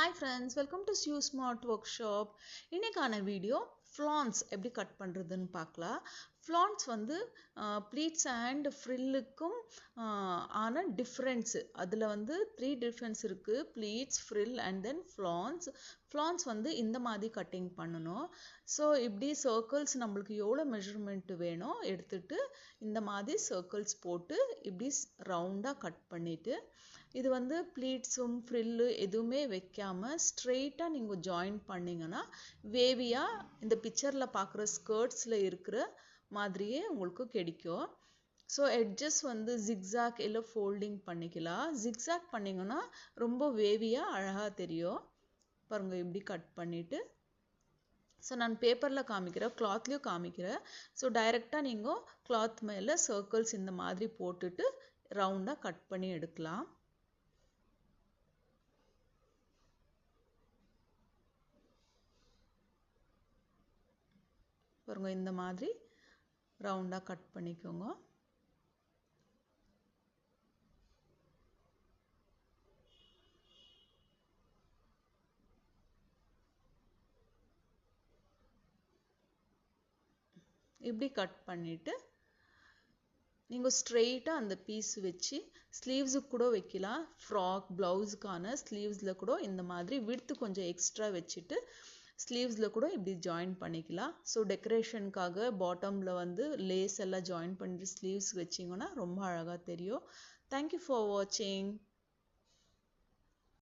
Hi friends, welcome to Sew Smart Workshop. இன்னைக்கான video flauns எப்படி cut பண்றதுன்னு பார்க்கலாம். Flauns வந்து pleats and frillக்கும் ஆன difference. அதுல வந்து 3 difference இருக்கு. Pleats, frill and then flauns. Flauns வந்து இந்த மாதிரி கட்டிங் பண்ணணும். So இப்படி circles நம்மளுக்கு எவ்வளவு மெஷர்மென்ட் வேணும் எடுத்துட்டு இந்த மாதிரி circles போட்டு இப்படி ரவுண்டா கட் பண்ணிட்டு இது வந்து pleatsum frill எதுவுமே வைக்காம ஸ்ட்ரெயிட்டா நீங்க ஜாயின் பண்ணீங்கன்னா வேவியா இந்த பிக்சர்ல பார்க்குற ஸ்கர்ட்ஸ்ல இருக்கிற மாதிரியே உங்களுக்கு கிடைக்கும். ஸோ எட்ஜஸ் வந்து zigzag இல்ல ஃபோல்டிங் பண்ணிக்கலாம். zigzag பண்ணீங்கன்னா ரொம்ப வேவியா அழகா தெரியும். பாருங்க இப்படி கட் பண்ணிட்டு ஸோ நான் பேப்பரில் காமிக்கிறேன், கிளாத்லேயும் காமிக்கிறேன். ஸோ டைரெக்டாக நீங்கள் கிளாத் மேலே சர்க்கிள்ஸ் இந்த மாதிரி போட்டுட்டு ரவுண்டாக கட் பண்ணி எடுக்கலாம். பாருங்க இந்த மாதிரி ரவுண்டா கட் பண்ணிக்கோங்க. இப்படி கட் பண்ணிட்டு நீங்க ஸ்ட்ரெயிட்டா அந்த பீஸ் வச்சு ஸ்லீவ்ஸ் கூட வைக்கலாம். ஃப்ராக் பிளவுஸ்க்கான ஸ்லீவ்ஸ்ல கூட இந்த மாதிரி விட்த் கொஞ்சம் எக்ஸ்ட்ரா வச்சுட்டு ஸ்லீவ்ஸ்ல கூட இப்படி ஜாயின் பண்ணிக்கலாம். ஸோ டெக்கரேஷனுக்காக பாட்டம்ல வந்து லேஸ் எல்லாம் ஜாயின் பண்ணிட்டு ஸ்லீவ்ஸ் வச்சிங்கன்னா ரொம்ப அழகா தெரியும். தேங்க்யூ ஃபார் வாட்சிங்.